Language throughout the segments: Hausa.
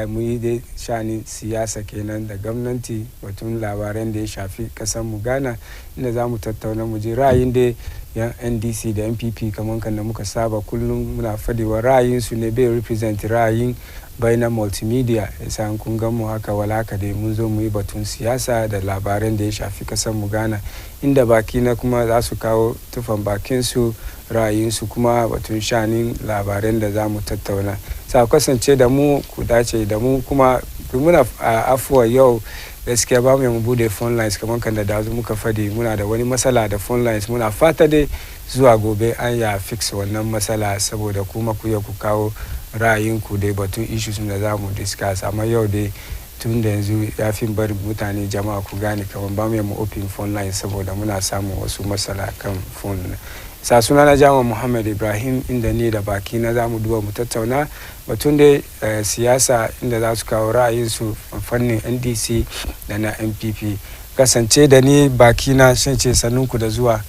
mu yi dai shani siyasa kenan da gwamnati batun labaran da ya shafi kasar mu Ghana, inda za mu tattauna mu ji ra'ayin da yan NDC da NPP kamar kan da muka saba kullum muna fadewa ra'ayin su ne bai represent ra'ayin bainar multimedia. Yasa kun ga mu haka walaka dai mun zo mu yi batun siyasa da labaran da ya shafi kasar mu Ghana, inda baki na kuma za su kawo tufan bakin su ra'ayin su kuma batun shanin labaran da za mu tattauna. Sa kasance da mu ku dace da mu kuma muna afuwa yau gaskiya ba mu bude phone lines kamar kan da dazu muka fadi muna da wani matsala da phone lines. Muna fata dai zuwa gobe an ya fix wannan matsala saboda kuma ku ya ku kawo ra'ayinku dai batun issues da za mu discuss. Amma yau dai tun da yanzu ya fi bari mutane jama'a ku gane kamar ba mu open phone lines saboda muna samun wasu matsala kan phone. Sa suna na Jama Muhammad Ibrahim, inda ni da baki na za mu duba mu tattauna batun da siyasa inda za su kawo ra'ayinsu fannin NDC da na NPP. Kasance da ni baki na shan ce sannunku da zuwa.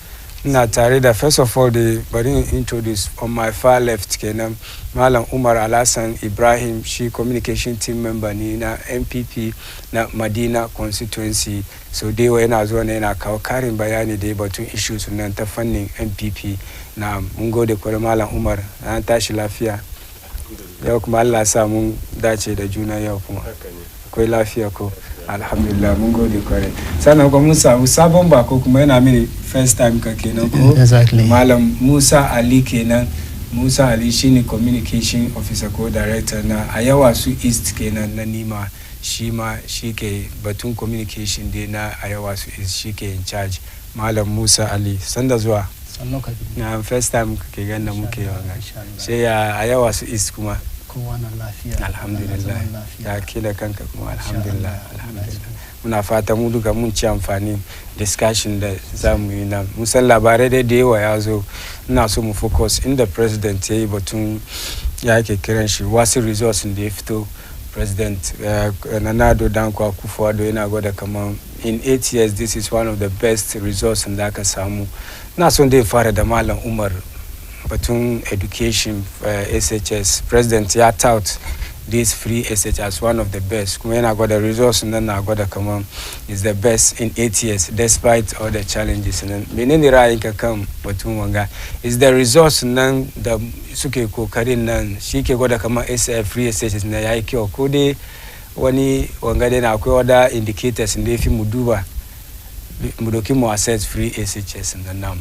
Ina tare da first of all da bari introduce on my far left kenan Malam Umar Alhassan Ibrahim, shi communication team member ne na NPP na Madina constituency. So dai yana zuwa ne yana kawo karin bayani da batun issues nan ta fannin NPP. Na mun gode kwarai Malam Umar, an tashi lafiya. Yau kuma Allah sa mun dace da juna yau kuma. Akwai lafiya ko? Alhamdulillah, mun gode kwarai. Sannan kuma mun samu sabon bako kuma yana mini first time ka kenan ko? Exactly. Malam Musa Ali kenan. Musa Ali shine communication officer ko director na Ayawa Su East kenan na Nima. Shi ma shi ke batun communication dai na Ayawa Su East, shi ke in charge. Malam Musa Ali, sanda zuwa. Na first time kake ganin muke yawa. Sai ya Ayawa Su East kuma. Kowa na lafiya. Alhamdulillah. Ya kila kanka kuma alhamdulillah. Muna fata mu duka mun ci amfani discussion da za mu yi nan. Musan labarai da yawa ya zo. Ina so mu focus inda president ya yi batun ya ke kiran shi wasu results da ya fito. President Nana Addo Dankwa Akufo-Addo yana gwada kamar in 8 years this is one of the best results da aka samu. Na son dai fara da Malam Umar batun education SHS. President ya tout this free SHS as one of the best. Kuma yana gwada results nan na gwada kamar is the best in 8 years despite all the challenges. Menene ra'ayinka kan batun wanga? Is the results nan da suke kokarin nan shi ke gwada kamar free SHS na yayi kyau ko dai wani wanga dai na akwai other indicators da yafi mu duba mu doki mu assess free SHS nan.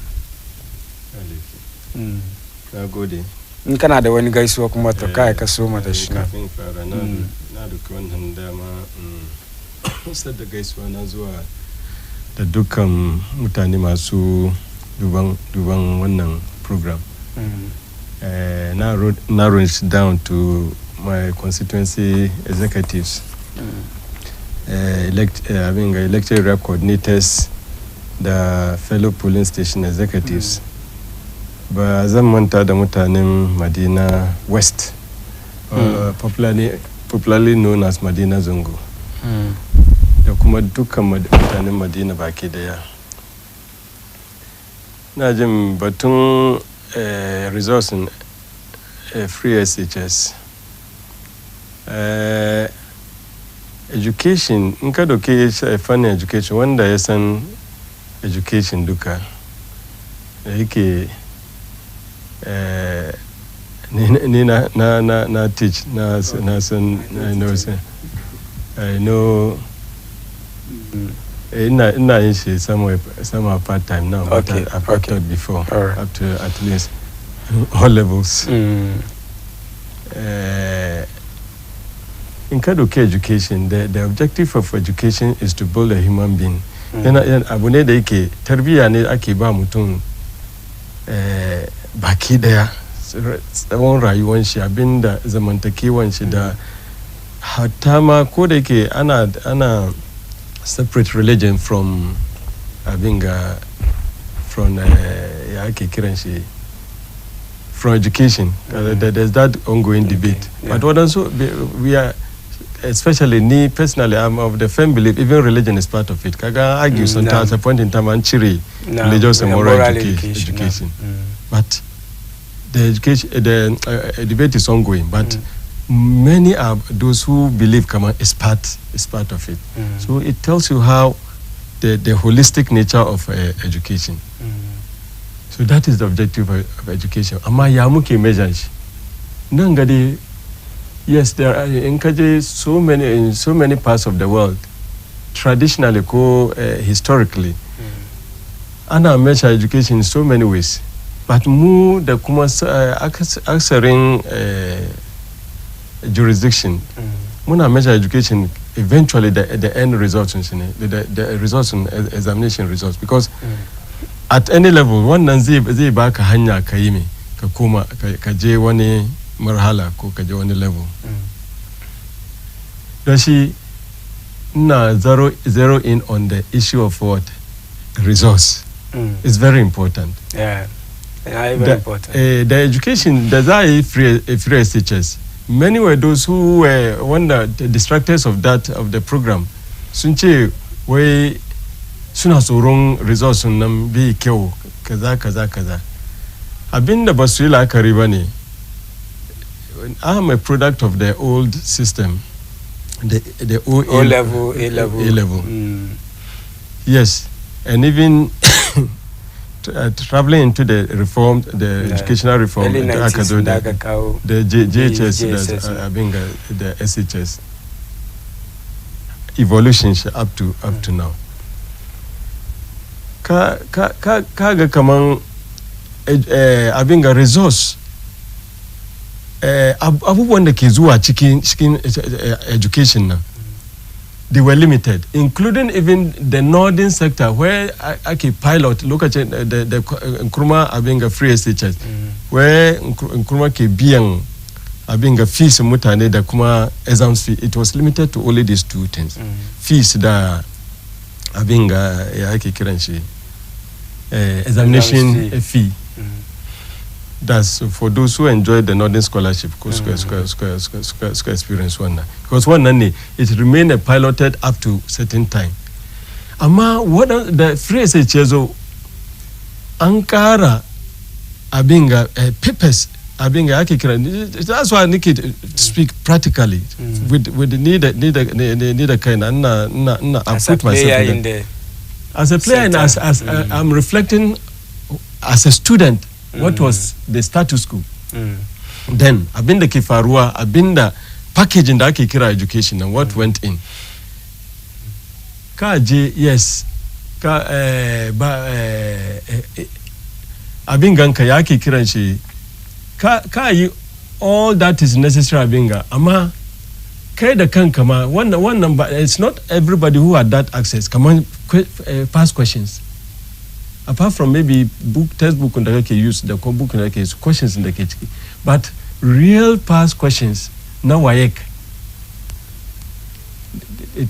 Na gode. In kana da wani gaisuwa kuma to kai ka so mata shi na. Kafin fara na duka wannan dama sai da gaisuwa na zuwa da dukkan mutane masu duban wannan program. Now reach down to my constituency executives, having elected rep coordinators, the fellow polling station executives. Ba zan manta da mutanen Madina West, popularly known as Madina Zongo, da kuma dukkan mutanen Madina baki daya. Na jin batun results in free SHS. Education, in ka doke fannin education, wanda ya san education duka da yake ni na teach na san I know ina yin shi somewhere part time now, but I've taught before up to at least all levels. In Kadoke education, the objective of education is to build a human being. Abu ne da yake tarbiyya ne ake ba mutum baki daya tsawon rayuwar shi, abinda zamantakewan shi da hatta ma ko da yake ana separate religion from from ya ake kiran shi from education. There's that ongoing debate. But what also we are, especially me personally, I'm of the firm belief even religion is part of it. Kaga argue sometimes a point in time and chiri religious and moral education. But the education, the debate is ongoing. But many are those who believe is part of it. So it tells you how the holistic nature of education. So that is the objective of education. Amma ya muke measure shi. Nan gade, yes, there are in so many parts of the world, traditionally historically, ana measure education in so many ways. But mu da kuma aksarin jurisdiction, muna measure education eventually the end results the results in examination results, because at any level wannan zai baka hanya ka yi me ka koma ka je wani marhala ko ka je wani level. Don shi na zero in on the issue of what results. It's very important. Very important. The education that I free teachers, many were those who were the distractors of the program. Sunche we suna tsoron results nan bi kyau kaza. Abinda basu yi la'akari bane. I'm a product of the old system, the O level, A level. Yes, and even traveling into the educational reform, the GHS, the SHS, evolution up to now. Kaga kaman abinga resource abubuwan da ke zuwa cikin education nan, they were limited, including even the northern sector where ake pilot lokacin the Nkrumah abinga free SHS, where Nkrumah ke biyan abinga fees mutane da kuma exams fee. It was limited to only these two things, fees da abinga ya ake kiran shi examination fee. That's for those who enjoyed the Northern Scholarship, school experience one. Because one it remained piloted up to certain time. Amma what the free SHS Ankara abinga papers abinga akikira. That's why I need to speak practically with the need a kind I put myself in there. As a player and as I'm reflecting as a student. What was the status quo? Then, abinda kifarua, abinda packaging da ake kira education and what went in. Yes, abinganka ya ake kiran shi, yi all that is necessary abinga, ama kai da kanka ma, wannan ba, it's not everybody who had that access. Come on, past questions. Apart from maybe textbook and the use the book and the questions in the case, but real past questions now it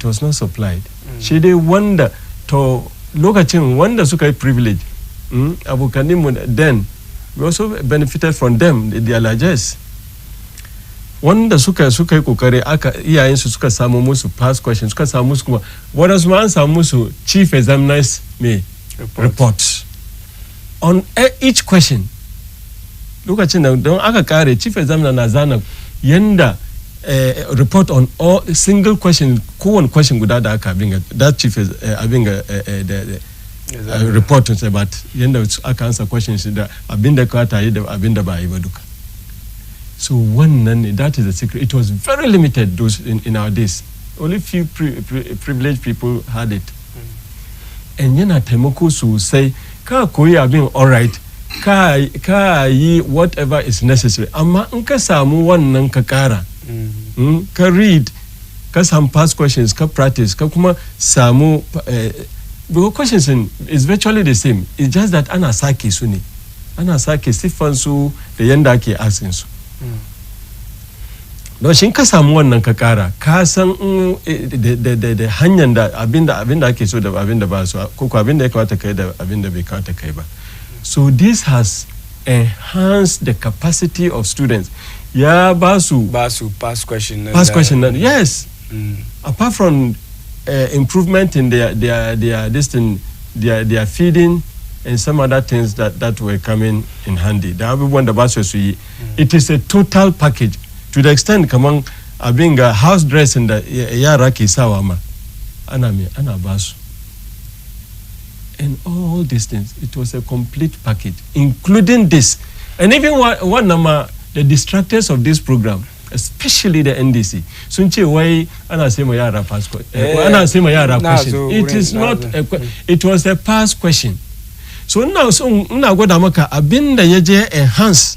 was not supplied. She they wonder to look at him wonder suka privilege. Then we also benefited from them, their largesse. Wanda suka kokare aka iyayen su suka samu musu past questions, suka samu musu kuma wadansu ma an samu musu chief examiners reports on each question. Lokacin da don aka kare chief examiner na zana yanda report on all single question, kowane question guda da aka abinga that chief abinga the report about yanda aka answer questions da abinda ka ta yi da abinda ba yi ba duka. So that is the secret. It was very limited those in our days. Only few privileged people had it. And yana taimako sosai ka koyi abin all right ka yi whatever is necessary, amma in ka samu wannan ka kara ka read ka samu past questions ka practice ka kuma samu because questions is virtually the same. It's just that ana sake su ne, ana sake siffan su da yanda ake asking su. Don shin ka samu wannan ka kara ka san da hanyar da abinda ake so da abinda ba so ko abinda ya kamata kai da abinda bai kamata kai ba. So this has enhanced the capacity of students. Ya ba su past question. Yes. Apart from improvement in their feeding and some other things that were coming in handy. The abubuwan da ba su yi. It is a total package. to the extent kaman abin ga house dressing da yara ke sawa ma ana basu. And all these things, it was a complete package, including this. And even one number, the distractors of this program, especially the NDC, sunche why ana say yara pass question. It is not it was a pass question. So now gwada maka abinda yaje enhance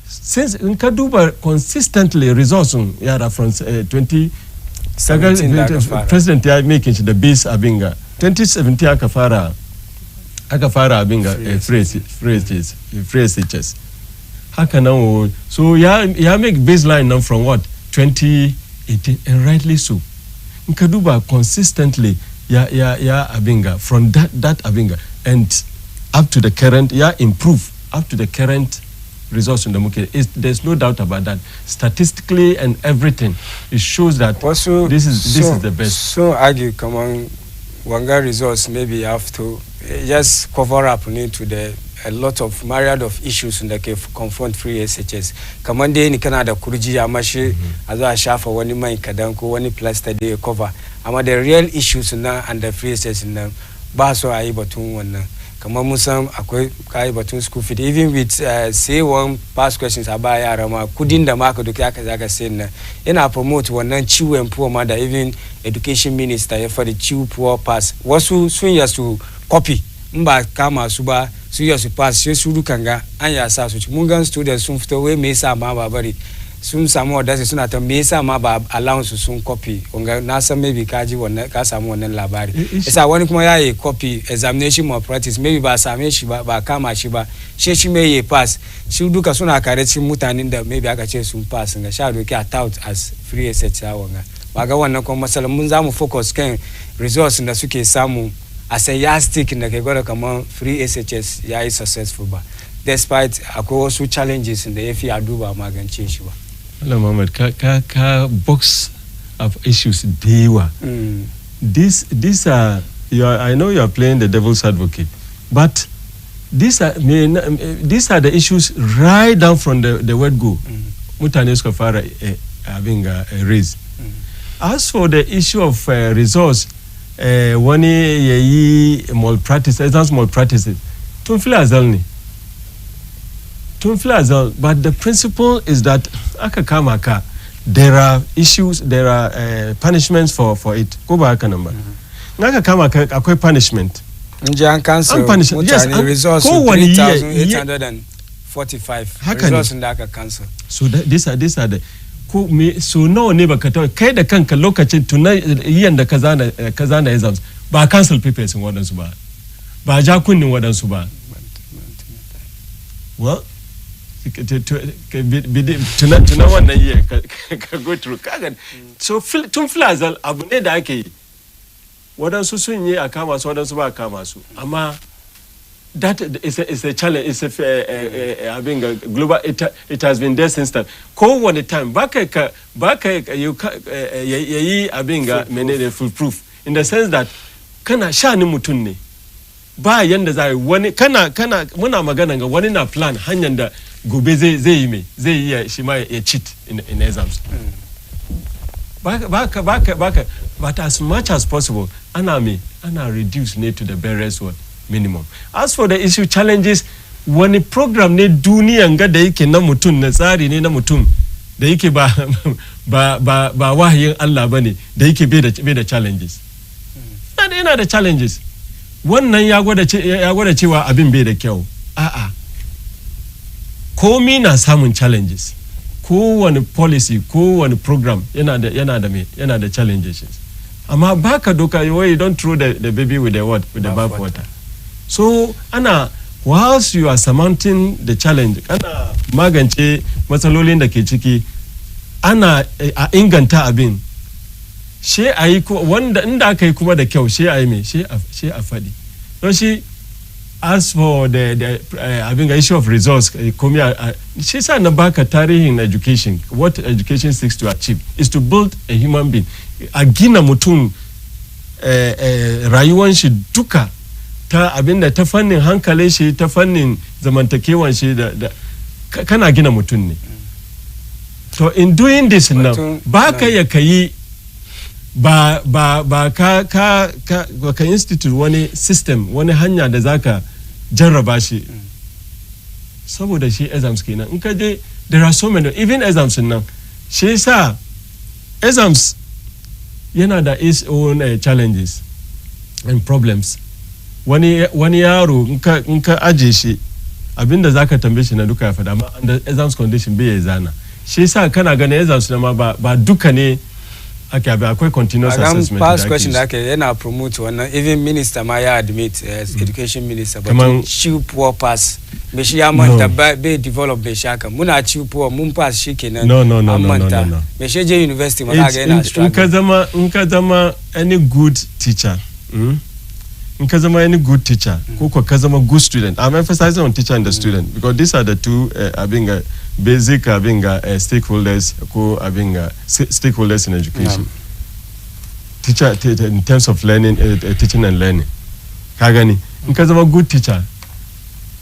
since Nkaduba consistently results yara from 2017 president ya making the base abinga 2017 aka fara abinga phrases haka nan so ya make baseline now from what 2018 and rightly so Nkaduba consistently ya abinga from that abinga and up to the current improve up to the current results in the market. There's no doubt about that. Statistically and everything, it shows that also, this is the best. So argue, come on, Wanga results maybe have to just cover up to a lot of myriad of issues in the confront free SHS. Come on, day in Canada, Kurji Amashi, as I shafa one in Kadanko, one plaster day cover. The real issues now and the free SHS in them. Baso I batun one. Kama musam akwai kai batun school feed even with say one past questions about yara ma kudin da maka duka aka zaka say na ina promote wannan ciwo poor ma da even education minister ya for the ciwo poor pass wasu sun yasu copy mba kama su ba su yasu pass sai su dukanga an ya sa su mun gan students sun fito wai me yasa ma ba bari sun samu wadda suna ta me yasa ma ba allowance sun copy onga na san maybe ka ji wannan ka samu wannan labari isa wani kuma yayi copy examination malpractice maybe ba same shi ba kama shi ba shi mai pass shi duka suna kare cikin mutanen da maybe aka ce sun pass ga sha doki a tout as free SH wanga ba ga wannan kuma masalan mun zamu focus kan results da suke samu as a yardstick da ke gwada kamar free SHS yayi successful ba despite akwai wasu challenges da yafi a duba magance shi ba. Hello, Mohammed. Ka box of issues dewa. These are I know you are playing the devil's advocate, but these are the issues right down from the word go. Mutane suka fara having a raise. As for the issue of results, wani yayi malpractice, exams malpractice, tunfila azalni. But the principle is that there are issues, there are punishments for it. Go back a number. Akwai punishment. Cancel. Yes, results 3,845 results in that cancel. So these are the so no ne baka tawo kai da kanka lokacin tunayen da kaza na exams ba cancel papers in wadansu ba ja kunnin wadansu ba. Well, tuna wannan yi ka go through kaga so tun flazal abu ne da ake yi wadansu sun yi a kama su wadansu ba kama su amma that is a challenge, it's a being a global it has been there since time ko one time baka you yayi abin ga menene full proof in the sense that kana shani mutun ne ba yanda zai wani kana muna magana ga wani na plan hanyar da gobe zai yi shi ma ya cheat in exams. Baka but as much as possible ana reduce ne to the barest word minimum. As for the issue challenges wani program ne duniyan ga da yake na mutum na tsari ne na mutum da yake ba wahayin Allah bane da yake bai da challenges. Yana da challenges. Wannan ya gwada cewa abin bai da kyau. A'a. Komi na samun challenges. Kowane policy, kowane program yana da challenges. Amma baka doka you don't throw the baby with the bath water. So whilst you are surmounting the challenge, ana magance matsalolin da ke ciki, ana inganta abin. She ayi wanda inda aka yi kuma da kyau she ayi me she a fadi. So as for the having an issue of results, she said na baka tarihin education. What education seeks to achieve is to build a human being. A gina mutum rayuwan shi duka ta abinda ta fannin hankalin shi ta fannin zamantakewan shi da kana gina mutum ne. to in doing this now ba ka ya kai ba ka institute wani system wani hanya da zaka jarraba shi saboda shi exams kenan in ka je there are so many even exams nan shi yasa exams yana da its own challenges and problems wani yaro in ka aje shi abinda zaka tambaye shi na duka ya fada amma under exams condition bai zana shi yasa kana ganin exams na ma ba duka ne ake akwai continuous assessment past question da ake yana promote wannan even minister ma ya admit as education minister but chew poor pass me shi ya manta bai develop bai shaka muna chew poor mun pass shikenan no me shi je university ma ga yana struggle in ka zama any good teacher in ka zama any good teacher ko ka zama good student. I'm emphasizing on teacher and the student because these are the two basic stakeholders stakeholders in education. Teacher in terms of learning, teaching and learning. Ka gani in ka zama good teacher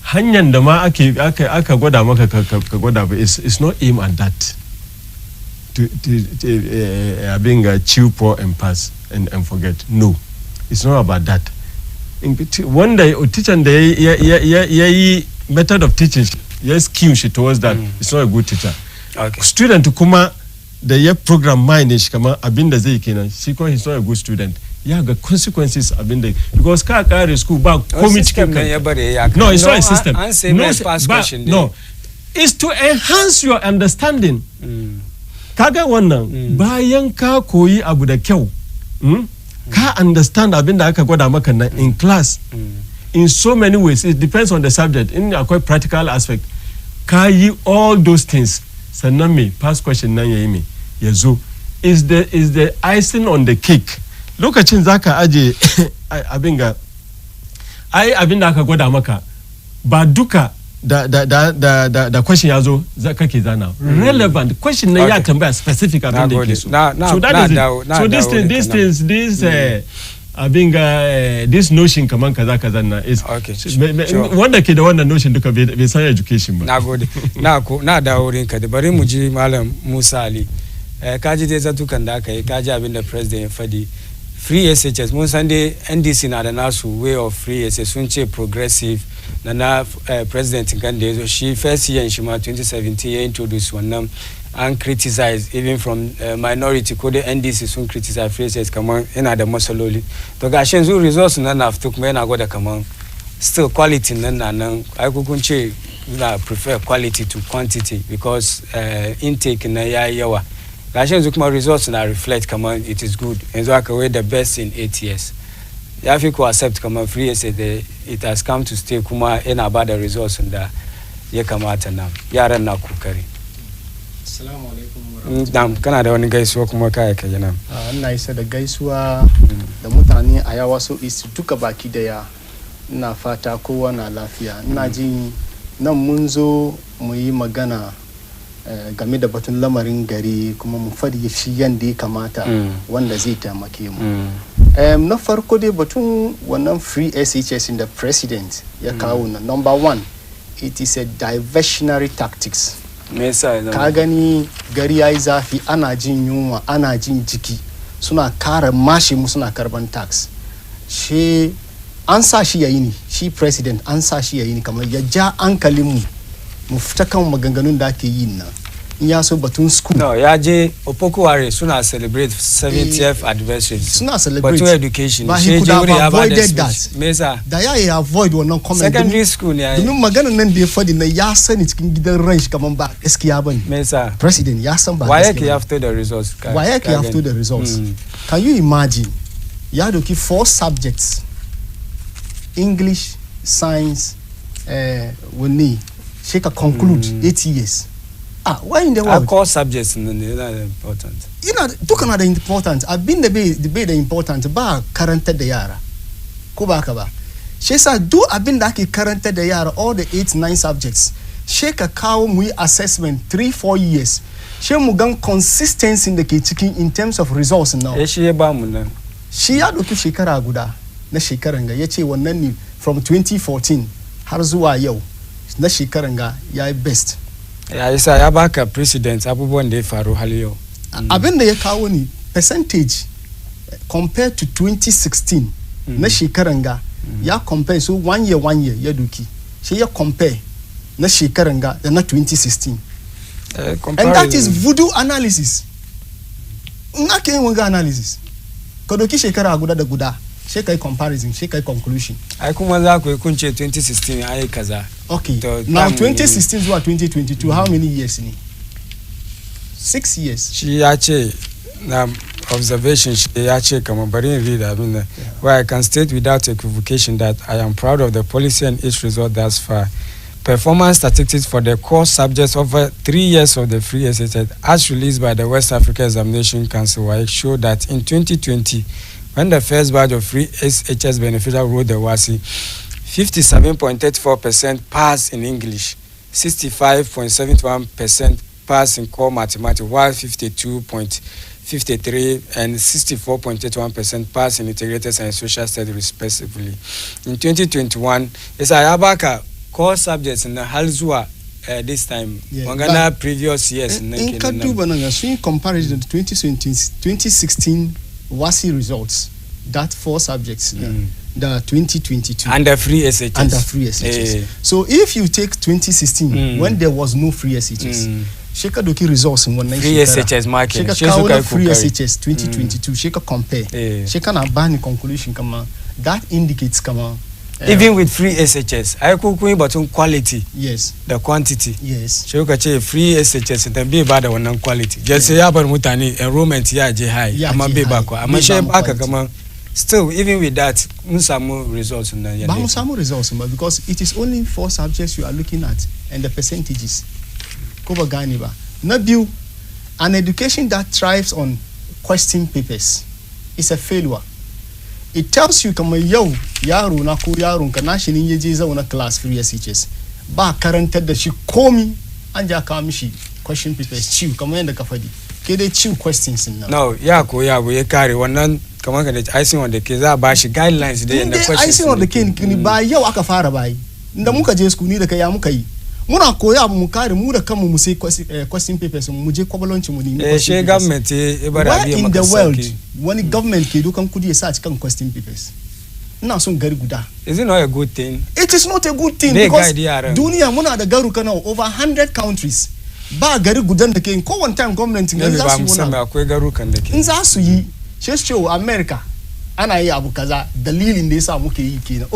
hanyar da ma aka gwada maka ka gwada ba is not aim at that to chew poor and pass and forget. No, it's not about that. Wanda teacher da yayi method of teaching ya skew shi towards that it's not a good teacher. Student kuma da ya program mind shi kamar abinda zai kenan shi kuma he's not a good student ya ga consequences abinda because ka kare school ba komai cikin kan no it's not a system no it's to enhance your understanding kaga wannan bayan ka koyi abu da kyau ka understand abinda aka gwada maka nan in class in so many ways. It depends on the subject. In a quite practical aspect ka yi all those things sannan me past question nan yayi me yazo is the icing on the cake. Lokacin zaka aje abinda aka gwada maka ba duka da question yazo kake zana relevant question na ya tambaya specific abin da yake so that is this notion kaman kaza na is wanda ke da wannan notion duka bai san education ba. Nagode na dawo wurin ka da bari mu ji Malam Musa Ali kaji dai zatukan da aka yi kaji abin da president ya fadi free SHS mun san dai NDC na da nasu way of free SHS sun ce progressive na president kan da yazo shi first year shi ma 2017 ya introduce wannan and criticize even from minority ko da NDC sun criticize free SHS kaman yana da masaloli to gashi yanzu results nan na fito kuma yana gwada kaman still quality nan ai kun ce na prefer quality to quantity because intake na yayi yawa gashi yanzu kuma results na reflect kaman it is good yanzu aka way the best in 8 years ya fi ku accept kaman free SHS it has come to stay kuma yana ba da results da ya kamata na yaran na kokari. Assalamu alaikum. Dam kana da wani gaisuwa kuma kai nan. Ina isa da gaisuwa da mutane a yawa so is duka baki daya. Ina fata kowa na lafiya. Ina jin nan mun zo mu yi magana game da batun lamarin gari kuma mu fadi shi yanda ya kamata wanda zai taimake mu. Na farko dai batun wannan free SHS in the president ya kawo na number 1 it is a diversionary tactics. Ka gani gari yayi zafi ana jin yunwa ana jin jiki suna kara mashi mu suna karban tax shi an sa shi yayi ni shi president an sa shi yayi ni kamar ya ja hankalin mu fita kan maganganun da ake yi nan in ya so batun school no ya je Opokuware suna celebrate 70th anniversary suna celebrate batun education but he could have avoided that mesa da ya avoid wannan comment secondary school ne domin maganar nan da ya fadi na ya sani cikin gidan ranch kaman ba gaskiya bane mesa president ya san ba gaskiya why after the results after the results can you imagine ya doki 4 subjects English science wani she ka conclude 8 years why in the world? Our core subjects are important. Duka na da important. Abin da bai da important ba karanta da yara. Ko ba ka ba. Shi yasa duk abin da ake karanta da yara all the 8-9 subjects. She ka kawo mu yi assessment 3-4 years. She mu gan consistency da ke cikin in terms of results now. Shi ya ba mu nan. Shi ya doki shekara guda na shekaran ga yace wannan ne from 2014 har zuwa yau na shekaran ga yayi best. ya isa ya baka president abubuwan da ya faru hal yau abin da ya kawo ni percentage compared to 2016 na shekaran ga ya compare so one year ya duki shi ya compare na shekaran ga da na 2016 and that is voodoo analysis na ke yin wanga analysis ka doki shekara guda da guda shi kai comparison shi kai conclusion ai kuma za ku yi kunce 2016 ai kaza okay now 2016 zuwa 2022 how many years ni 6 years shi ya ce na observation shi ya ce kamar bari in read abin nan where I can state without equivocation that I am proud of the policy and its result thus far. Performance statistics for the core subjects over 3 years of the free SHS as released by the West Africa Examination Council WAEC show that in 2020 when the first batch of free SHS beneficiaries wrote the WASI, 57.34% passed in English, 65.71% passed in core mathematics, while 52.53 and 64.81% passed in integrated and social studies respectively. In 2021, it's Ayabaka core subjects in the Halzua this time. Wangana previous years. In Kaduba, in comparison to 2016 WASI results, that 4 subjects, the 2022 and the free SHS. And the free SHS. So if you take 2016 when there was no free SHS, Sheka doki results in one free SHS market. Sheka free SHS 2022. Sheka compare. Sheka na bani conclusion kama that indicates kama. Even with free SHS, I could about quality. Yes. The quantity. Yes. Sheka che free SHS and be bad one quality. Just say yabar mutani enrollment ya je high. Ama be bako. Ama she baka kama. Still, even with that, musamu results in the musamu results, because it is only 4 subjects you are looking at and the percentages. Koba ganiba. Nabu, an education that thrives on question papers is a failure. It tells you kama yo yaro na ko yaro ka na shi ne yaje zauna class free SHS ba karantar da shi komi an ja ka mishi question papers ciw kama yanda ka fadi ke dai ciw questions nan no ya ko ya kare wannan kamar ka da icing on the cake za ba shi guidelines da yanda questions icing on the cake ni ba yau aka fara bai inda muka je school ni da kai ya muka yi muna koya mu kare mu da kanmu mu sai question papers mu je kwabalonci mu ne she government e bara biya maka in the world wani government ke dukan kudi ya sa cikin question papers ina son gari guda is it not a good thing? It is not a good thing because duniya muna da garuka na over 100 countries ba gari gudan da ke in kowane time government ne za su yi wannan akwai garukan da ke in za su yi she show America ana yi abu kaza dalilin da yasa muke yi kenan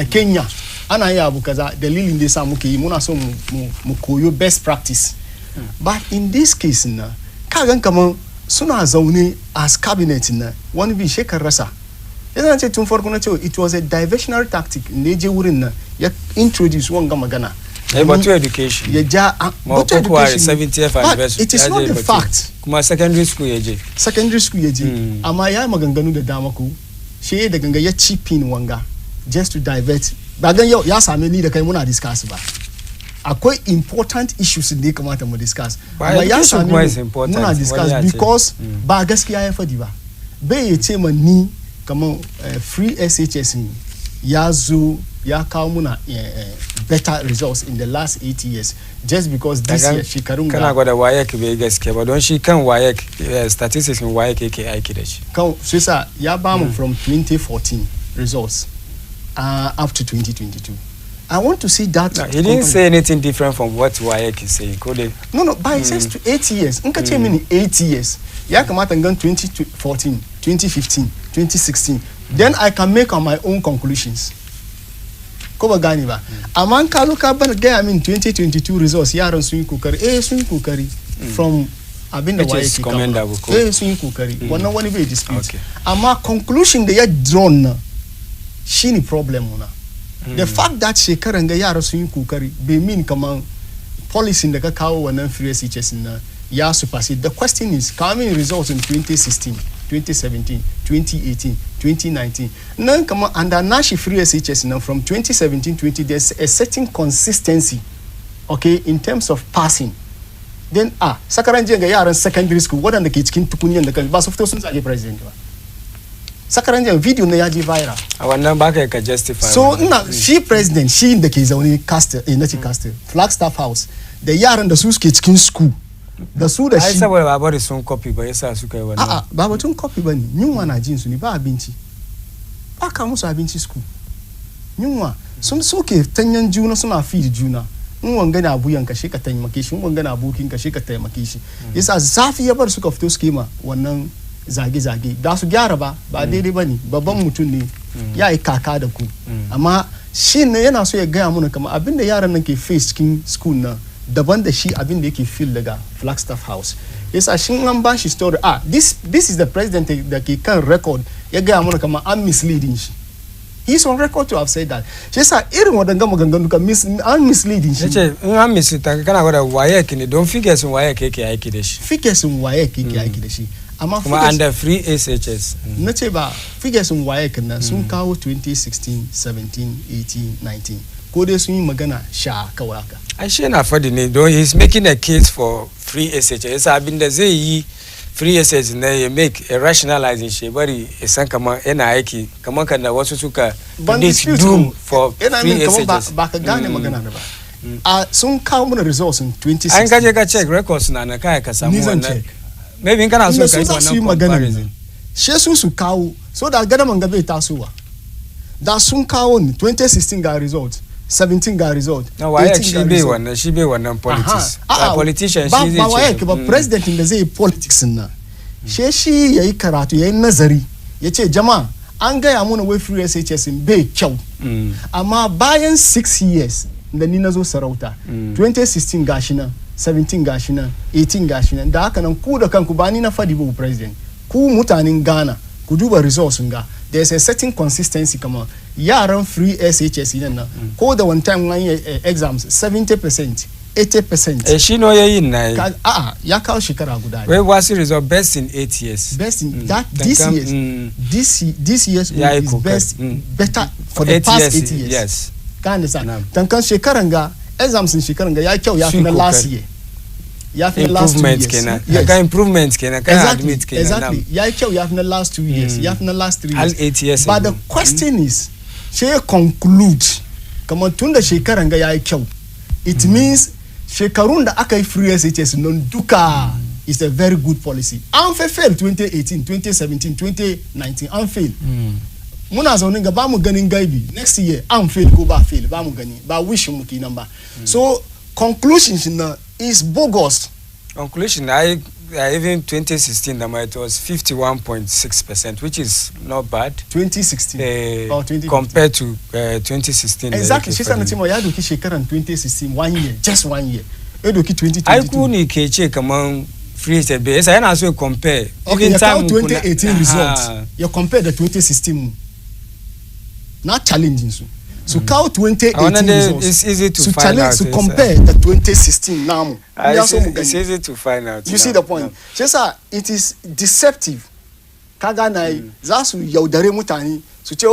Kenya ana yi abu kaza dalilin da yasa muke yi muna so mu koyo best practice but in this case na kagan kaman suna zaune as cabinet na wani bi shekar rasa yana ce tun farko na ce it was a diversionary tactic ne je wurin na ya introduce wanga magana but education ya ja but education 70th anniversary it is not the fact kuma secondary school ya je amma ya maganganu da dama ku she da ganga ya chipin wanga just to divert ba gan yau ya same ni da kai muna discuss ba akwai important issues da ya kamata mu discuss amma ya same muna discuss because ba gaskiya ya fadi ba bai ya ce man ni kamar free SHS ya zo ya kawo muna better results in the last 8 years just because this year shekarun ga kana gwada WAEC bai gaskiya ba don shi kan WAEC statistics in WAEC yake aiki da shi kan sai sa ya ba mu from 2014 results up to 2022. I want to see that. No, he didn't say anything different from what WAEC is saying. No, but it says to 8 years. Nka ce mini 8 years. Ya kamata ngan 2014, 2015, 2016. Then I can make on my own conclusions. Ko ba gani ba. Amma ka zo ka bar ga min 2022 results yaran sun yi kokari. Sun yi kokari from abinda WAEC commendable. Sun yi kokari. Wannan wani bai dispute. Amma conclusion da ya drawn na shine problem una. The fact that shekaran ga yara sun yi kokari bai mean kaman policy da ka kawo wannan free SHS na ya supersede. The question is coming results in 2016, 2017, 2018, 2019. Nan kaman under nashi free SHS na from 2017, 20 there's a certain consistency, okay, in terms of passing. Then sakaran ga yaran secondary school wadanda ke cikin tukunyan da kan ba su fito sun zage president ba. Sakaran video na yaji viral a wannan baka ka justify so ina shi president shi da ke zaune castle na ci castle Flagstaff House da yaran da su suke cikin school da su da shi ai saboda ba bari sun copy ba yasa suka yi wannan a'a ba batun copy bane yunwa na jin su ne ba abinci ba ka musu abinci school yunwa sun suke tanyan juna suna feed juna in wanga na buyan ka shi ka taimake shi in wanga na bukin ka shi ka taimake shi yasa zafi ya bar suka fito suke ma wannan zage-zage da su gyara ba daidai bane babban mutum ne ya yi kaka da ku amma shi ne yana so ya gaya mana kamar abinda yaran nan ke face cikin school na daban da shi abin da yake feel daga Flagstaff House yasa shin an ba shi story this is the president da ke kan record ya gaya mana kamar an misleading shi he's on record to have said that yasa irin wadanga maganganu ka an misleading shi yace in an mislead kana gwada waye ne don figures waye yake aiki da shi figures waye yake aiki da shi amma kuma under free SHS nace ba figures waye kan sun kawo 2016 17 18 19 ko dai sun yi magana sha kawai haka ai shi na fadi ne don he's making a case for free SHS yasa abinda zai yi free SHS ne ya make a rationalizing shi bari isan kamar yana aiki kamar kan da wasu suka doom for free SHS ba ka gane magana da ba sun kawo mana results in 2016 an kaje ka check records na kai ka samu wannan maybe in kana so kai wannan comparison she su kawo so da gada man gabe tasowa da sun kawo 2016 ga result 17 ga result na waye shi bai wannan politics politician shi zai ba waye ba president da zai politics na shi yayi karatu yayi nazari yace jama'a an gaya muna wai free SHS bai kyau amma bayan 6 years da ni nazo sarauta 2016 gashi nan 17 gashi nan 18 gashi nan da haka nan ku da kanku ba ni na fadi ba president ku mutanen Ghana ku duba results nga there's a certain consistency kama yaran free SHS nan ko da one time an exams 70% 80% shi no yayin na ya kawo shekara guda wai wasu result best in 8 years best in that this year's is best better for the past 8 years yes ka understand tankan shekaran ga exams in shekaran ga ya kyau ya fi na last year ya fi last 2 years ka improvement kenan ka admit kenan exactly ya kyau ya fi na last 2 years ya fi na last 3 years all 8 years but the question is she conclude kamar tun da shekaran ga ya kyau it means shekarun da aka yi free SHS non duka is a very good policy an fail 2018 2017 2019 an fail muna zaune ga ba mu ganin gaibi next year an fail ko ba fail ba mu gani ba wish mu kinan ba so conclusion na is bogus conclusion even 2016 it was 51.6% which is not bad 2016 or 2015 compared to 2016 exactly shi sana cewa ya doki shekaran 2016 1 year just 1 year ya doki 2022 ai ku ne ke ce kaman free SHS yasa yana so compare even time 2018 results you compare the 2016 not challenging so count 2018 results it's easy to find challenge out to compare the 2016 now it's easy to find out you see the point sasa it is deceptive kaga na za su yaudare mutane su ce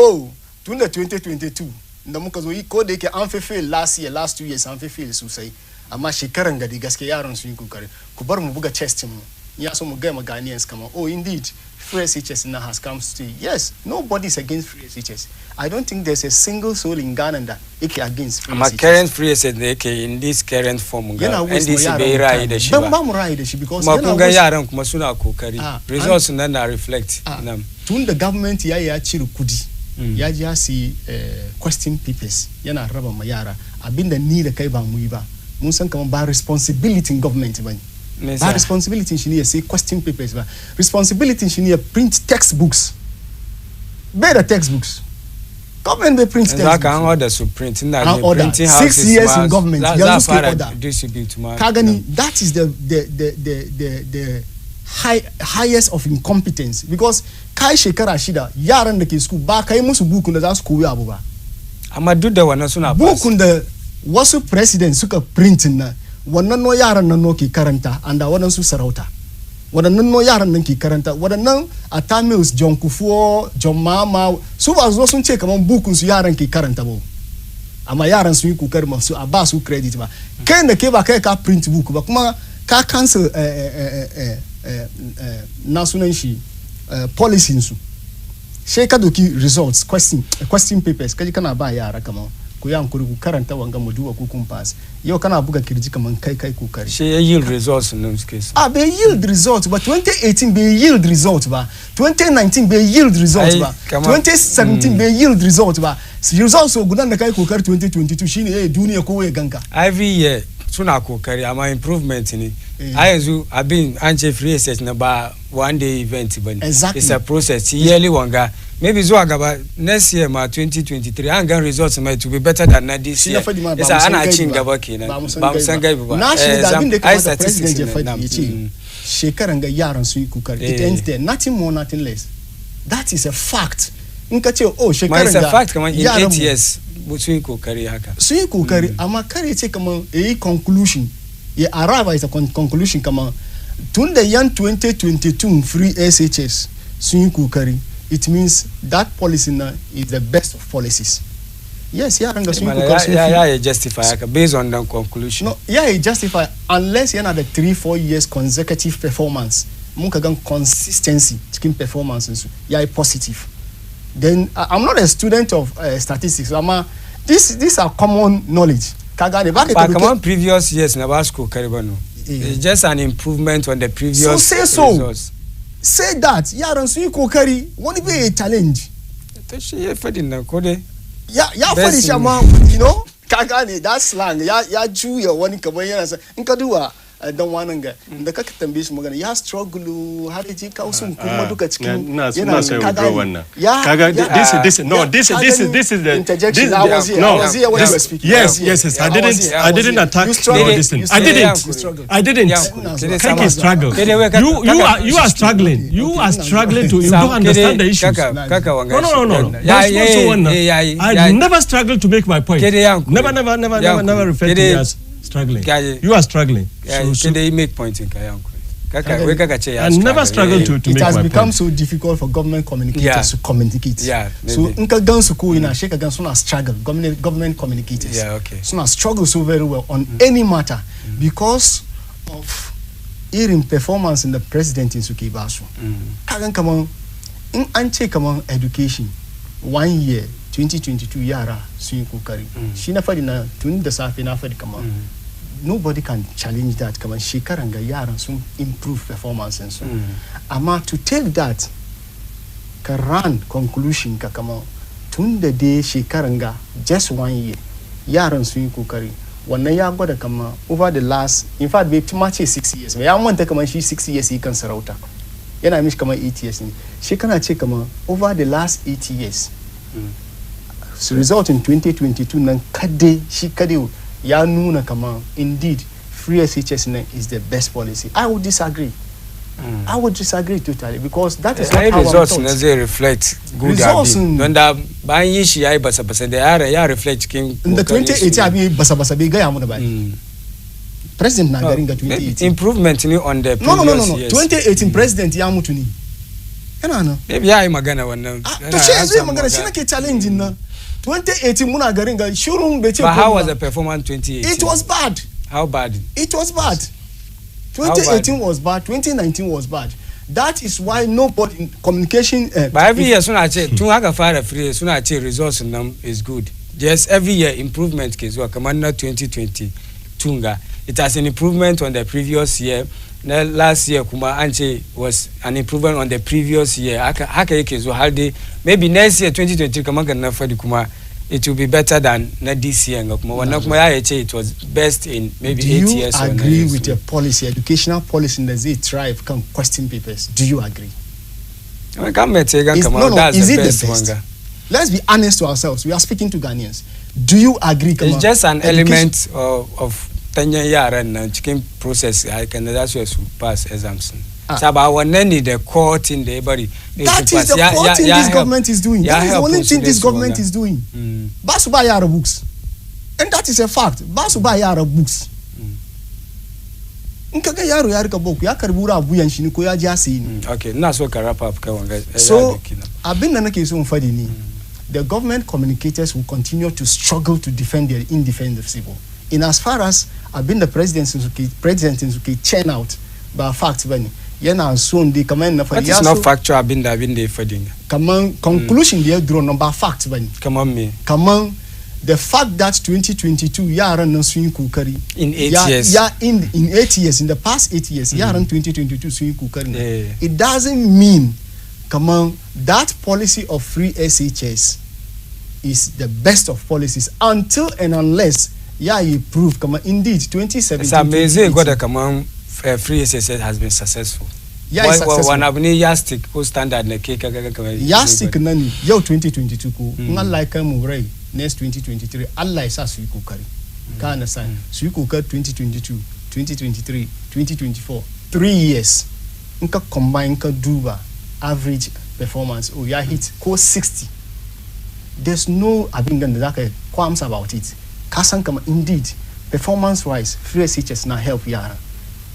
tun da 2022 da muka zo yi ko da yake an fail last 2 years an fail sosai amma shekaran gadi gaske yaran su yi kokari ku bar mu buga chest mu ya so mu ga Ghanaians kamar indeed free SHS now has come to stay. Yes, nobody is against free SHS. I don't think there's a single soul in Ghana that is against free SHS. Current free SHS in this current form NDC bai rayu da shi ba. Ba mu rayu da shi because kuma kun ga yaran kuma suna kokari. Results nan na reflect. Tun da government ya cire kudi ya ji ya si question papers yana raba ma yara abinda ni da kai ba mu yi ba. Mun san kamar ba responsibility in government bane. But responsibility engineer say question papers but responsibility engineer print textbooks better textbooks government they print textbooks like an order to print in that printing 6 years in government that's order distribute to Kagani that is the highest of incompetence because kai shekara shida yaran da ke school ba kai musu bukun da za su koyi abu ba amma duk da wannan suna bukun da wasu president suka printing na wannan no yaran nan no ke karanta anda wadansu sarauta wadannan no yaran nan ke karanta wadannan a Tamils John Kufuor John Mama su ba zo sun ce kaman bukun su yaran ke karanta ba amma yaran su yi kokari masu a ba su credit ba kai da ke ba kai ka print book ba kuma ka cancel na sunan shi policy su sai ka doki results question papers kaji kana ba yara kaman ku yi hankuri ku karanta wanga mu duba ku kun pass yau kana buga kirji kaman kai kokari shi yield results in this case be yield results but 2018 be yield results ba 2019 be yield results ba 2017 be yield results ba results so gudan da kai kokari 2022 shine duniya ko ya ganka every year suna kokari amma improvement ne a yanzu abin an ce free research na ba one day event bane it's a process yearly wanga maybe zuwa gaba next year ma 2023 an gan results mai to be better than this year isa ana cin gaba kenan ba mu san gaibi ba na shi da abin da kamata president ya faɗi yace shekaran ga yaran su yi kokari it ends there nothing more nothing less that is a fact in ka ce shekaran ga it's a fact kaman in 8 years sun yi kokari haka sun yi kokari amma kare ce kaman conclusion ya arrive as a conclusion kaman tun da yan 2022 free SHS sun yi kokari it means that policy now is the best of policies. Yes, yeah, justify based on the conclusion. No, justify unless you have the 3-4 years consecutive performance. Munkagan consistency in performance. Positive. Then I'm not a student of statistics. These are common knowledge. Come previous years na school karibano. It's just an improvement on the previous results. Say that yaran su yi kokari wani bai challenge to shi ya fadi nan ko dai ya fadi shi amma ka gane that slang ya juya wani kamar yana in ka duba dan wannan ga da kaka tambaye shi magana ya struggle har yaji kausun kuma duka cikin yana ka gane wannan kaga this is the interjection I was here when you were speaking. Yes I didn't attack this thing. I didn't Kaka struggle. You are struggling to you don't understand the issues. No I never struggle to make my point. Never refer to me as struggling. You are struggling. So they make points in Kayanku. I never struggle to make my point. It has become so difficult for government communicators to communicate. So nka gansu ko ina sheka gansu na struggle government communicators. So na struggle so very well on any matter because of hearing performance in the president in Suke Basu. Kagan kaman in an ce kaman education 1 year 2022 yara sun yi kokari. Shi na fadi na tun da safe na fadi kaman nobody can challenge that kaman shekaran ga yaran sun improve performance and so. Amma to take that ka run conclusion ka kaman tun da dai shekaran ga just 1 year yaran sun yi kokari. Wannan ya gwada kaman over the last in fact bai tuma ce 6 years ba ya manta kaman shi 6 years yi kan sarauta. Yana mishi kaman 8 years ne. Shi kana ce kaman over the last 8 years. So result in 2022 nan kade ya nuna kaman indeed free SHS is the best policy. I would disagree. I would disagree totally because that is not how results na zai reflect good habit. Don da bayan yi shi yayi basa da ya reflect kin in the 2018 abi basa bai ga ya mu da bai. President na garin ga 2018 improvement ni on the previous years. 2018 president ya mutu ni. Yana nan. Maybe yayi magana wannan. To shi zai magana shi nake challenging na. 2018 muna garin ga shurun bai ce. But how was the performance 2018? It was bad. How bad? It was bad. 2018 was bad, 2019 was bad. That is why nobody communication but every year suna ce tun haka fara free suna ce results nam is good. Yes, every year improvement ke zuwa kamar na 2020 tunga. It has an improvement on the previous year. Last year kuma an ce was an improvement on the previous year. Haka yake zuwa har dai maybe next year 2020 kamar ga na fadi kuma it will be better than this year. It was best in maybe 8 years. Do you agree with your policy, educational policy that they thrive can question papers? Do you agree? Is it the best? Let's be honest to ourselves. We are speaking to Ghanaians. Do you agree? It's just an element of 10 year and chicken process. I can that's where to pass exams. So about one need the court in the everybody. That is the core thing this government is doing. That is the only thing this government is doing. Basuba yara books. And that is a fact. Basuba yara books. Nkaga yaro ka book ya karbura abu yan shi ni ko ya ji asini. Okay, na so ka wrap up ka wanga. So abin da nake so mu fadi ni. The government communicators will continue to struggle to defend their indefensible. In as far as abin the president in Suki churn out by fact bani. Yana soon the command na fadi. It's not factual abin da fading. Come conclusion they draw number fact bani. Come on me. Come on the fact that 2022 yaran nan sun yi kokari in 8 years. Yeah, in 8 years, in the past 8 years, yaran 2022 sun yi kokari. It doesn't mean, come on, that policy of free SHS is the best of policies until and unless you prove, come on, indeed 2017. It's amazing what come free SHS has been successful. Yeah, it's successful. One abni yastic ko standard na ke yastic nani yo 2022 ko Allah kai mu rai next 2023 Allah ya sa su yi kokari kana san su yi kokari 2022 2023 2024 3 years in ka combine ka duba average performance hit ko 60. There's no abin da zaka qualms about it. Ka san kama indeed performance wise free SHS na help yara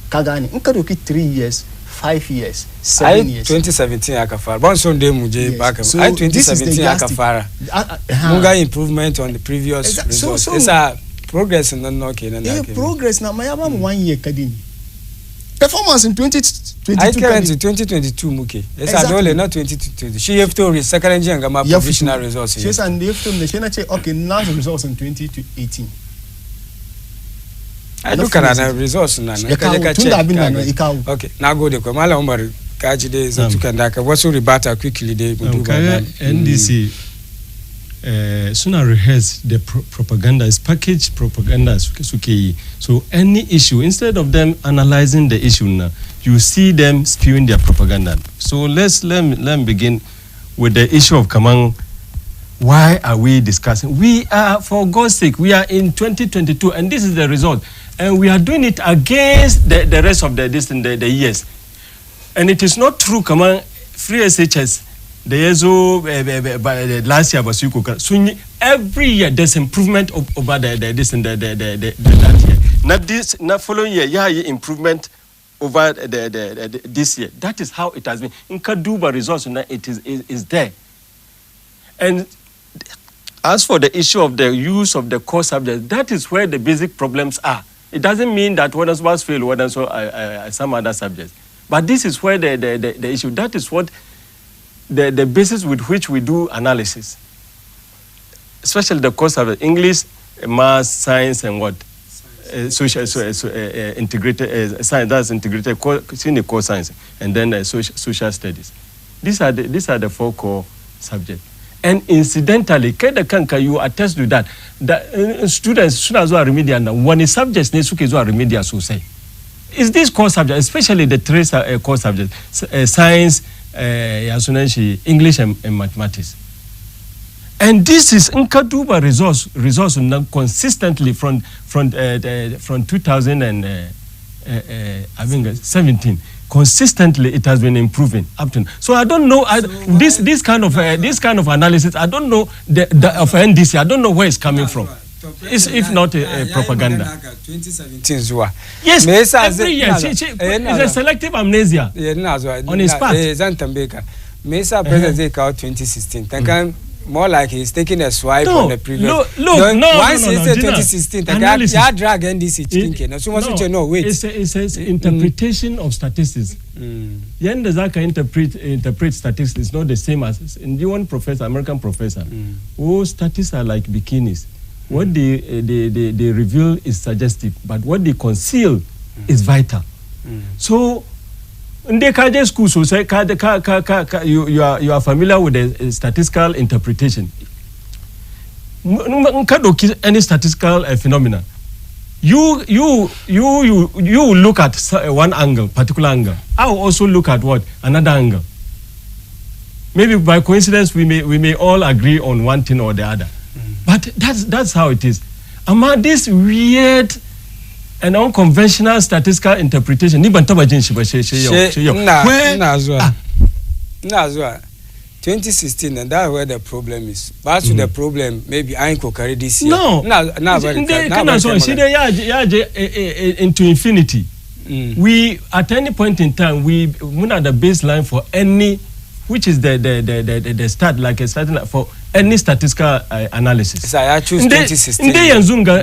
ka gane in ka doki 3 years 5 years, 7 years. 2017 akafara. Bon Sunday muje back. So 2017 akafara. Munga improvement on the previous results. So it's a progress in no progress na mayaba 1 year kadini. Performance in 2022. I current in 2022 muke. It's exactly. Not 2022. She have to second engine ngama provisional results. She and they have to the she okay now the results in 2018. I look at the results now. Okay, now go the Kamala Umar Kaji days to Kandaka. What's your rebuttal quickly? NDC sooner rehearse the propaganda is packaged propaganda. So any issue, instead of them analyzing the issue now, you see them spewing their propaganda. So let me begin with the issue of Kamang. Why are we discussing? We are, for God's sake, we are in 2022, and this is the result. And we are doing it against the rest of the years. And it is not true, come on, free SHS, the years last year was so every year there's improvement over that year. Not following year, improvement over this year. That is how it has been. In Kaduba results, it is there. And as for the issue of the use of the core subjects, that is where the basic problems are. It doesn't mean that one was failed, one else some other subjects. But this is where the issue, that is what the basis with which we do analysis. Especially the core subjects, English, math, science, and what? Social, integrated science, that's integrated core science, and then social studies. These are the 4 core subjects. And incidentally, you attest to that. The students, soon as well remedial now, when the subjects need to remedial, so say. Is this core subject, especially the 3 core subjects, science, English, and mathematics. And this is Nkaduba resource consistently from 2017. Consistently, it has been improving up to now. So I don't know this kind of analysis. I don't know of NDC. I don't know where it's coming from. It's if not a propaganda. 2017 yes, every year it's a selective amnesia on his part. Mesa President 2016. More like he's taking a swipe on the previous. Once he said 2016, the drag NDC thinking. So much no wait. It's an interpretation of statistics. Zaka interpret statistics is not the same as in the one professor, American professor. Statistics are like bikinis. What they reveal is suggestive, but what they conceal is vital. So in the Kaja school, so say you are familiar with the statistical interpretation. Any statistical phenomena, you look at one angle, particular angle. I will also look at what another angle. Maybe by coincidence we may all agree on one thing or the other, but that's how it is. Among this weird and unconventional statistical interpretation, ni bantaba jinshi ba she 2016, and that's where the problem is. But to the problem, maybe I ain't carry this year. No, into infinity. We at any point in time we at the baseline for any, which is the start, like a starting for any statistical analysis. So I choose 2016.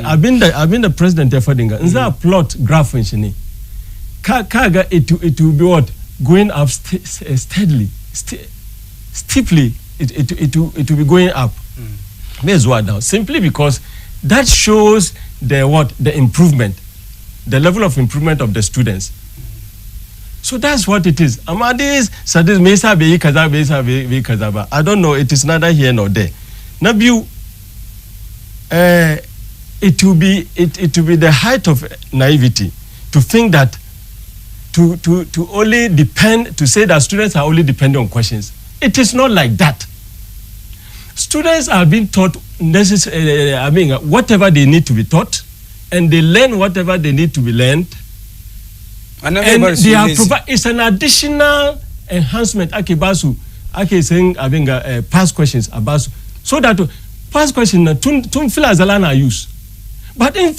I've been the president of Fadinga. Nza plot graph when she Kaga it will be what going up steadily, steeply. It will be going up. down simply because that shows the improvement, the level of improvement of the students. So that's what it is. Amadis sadis mesa be kaza be kaza. I don't know. It is neither here nor there. Nabiu, it will be the height of naivety to think that to only depend, to say that students are only depending on questions. It is not like that. Students are being taught whatever they need to be taught, and they learn whatever they need to be learned. And they are it's an additional enhancement. Ake saying past questions about so that past questions tun feel as a use. But in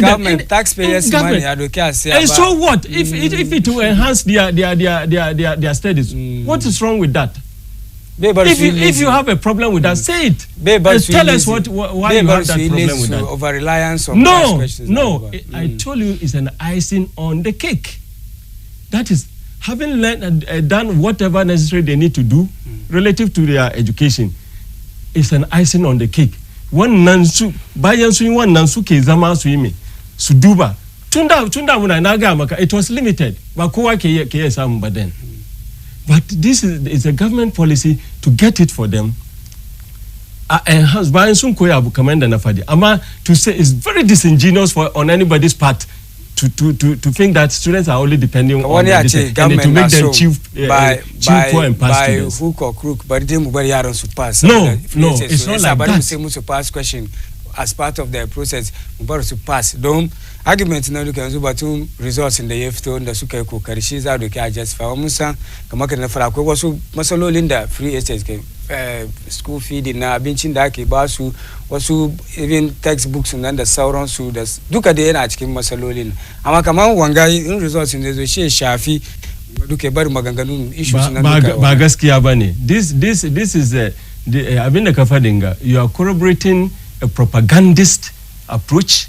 government, taxpayers' money, and so what if it will enhance their studies? What is wrong with that? If you have a problem with that, say it. Tell us why you have that problem with that. Over reliance on past questions. No. I told you it's an icing on the cake. That is, having learned and done whatever necessary they need to do relative to their education, it's an icing on the cake. One nansu bayan su one nansu ke zama su yi su duba tunda muna naga maka it was limited ba kowa ke samu ba then. But this is a government policy to get it for them. Enhance bayan sun koyi abu kamar da na fadi. Amma to say it's very disingenuous on anybody's part to think that students are only depending on this and to make them chief poor and pass students. By hook or crook, but they move yaron to pass. No, it's not like that. Say must pass question as part of the process. Mubaro to pass. Don't argument na duka yanzu batun results in da ya fito da suka yi kokari shi za doki a justify mun san kamar kana fara akwai wasu masalolin da free estate ke school feeding na abincin da ake ba su wasu even textbooks nan da sauran su da duka da yana cikin masalolin amma kamar wanga in results ne zo shi shafi duka bar maganganun issues nan duka ba gaskiya bane this is abin da ka fadinga you are corroborating a propagandist approach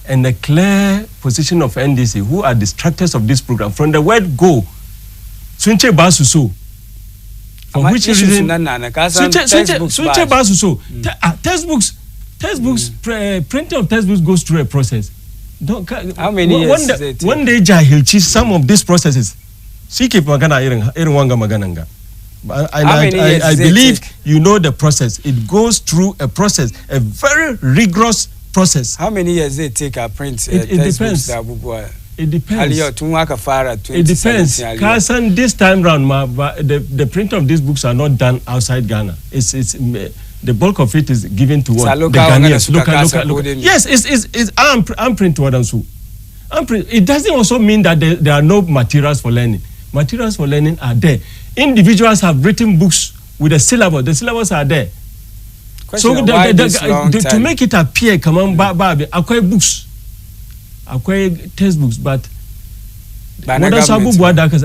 and a clear position of NDC, who are distractors of this program from the word go. Sunche basu so. For which reason? Sunche basu so. Textbooks, printing of textbooks goes through a process. How many years? One day jahilchi some of these processes. Siki magana irin wanga magananga. I believe you know the process. It goes through a process, a very rigorous process. How many years they take a print? It depends. It depends. It depends. Carson, this time round, the print of these books are not done outside Ghana. It's the bulk of it is given to what? The Ghanaians. Local. Yes, it's I'm print what and so. It doesn't also mean that there are no materials for learning. Materials for learning are there. Individuals have written books with a syllabus. The syllabus are there. So to make it appear, come on, acquire books, acquire textbooks, but what does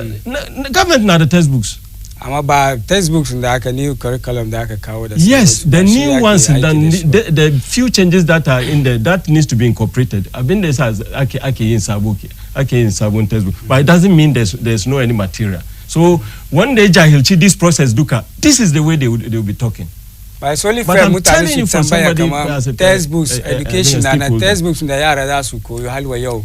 government not the textbooks? About textbooks in the new curriculum that yes, the new ones, the few changes that are in there that needs to be incorporated. I've been there as in Sabun textbook, but it doesn't mean there's no any material. So one day Jahilchi this process duka, this is the way they will be talking. But it's only fair mutani should tambaya kama textbooks education and textbooks in the yara da su koyo halwa yau.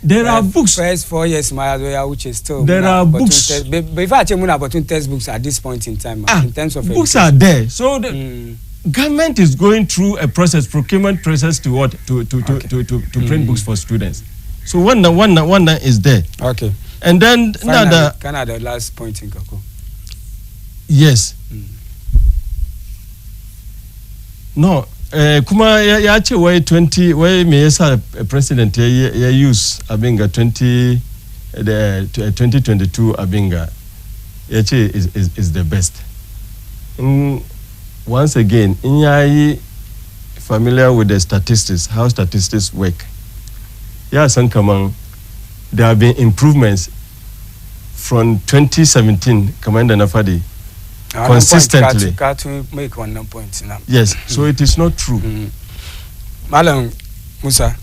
There are books. First 4 years which is still there are books. Before I muna about textbooks at this point in time in terms of books education. Are there. So the government is going through a process, procurement process to what to print books for students. So one is there. Okay. And then Canada last point in Kako. Yes. No, kuma ya ce wai 20 wai me yasa president ya use abinga 2022 abinga ya ce is the best. Once again, in yayi familiar with the statistics, how statistics work. Ya san kaman there have been improvements from 2017 Commander Nafadi consistently. Make one point now. Yes, so it is not true. Malam Musa,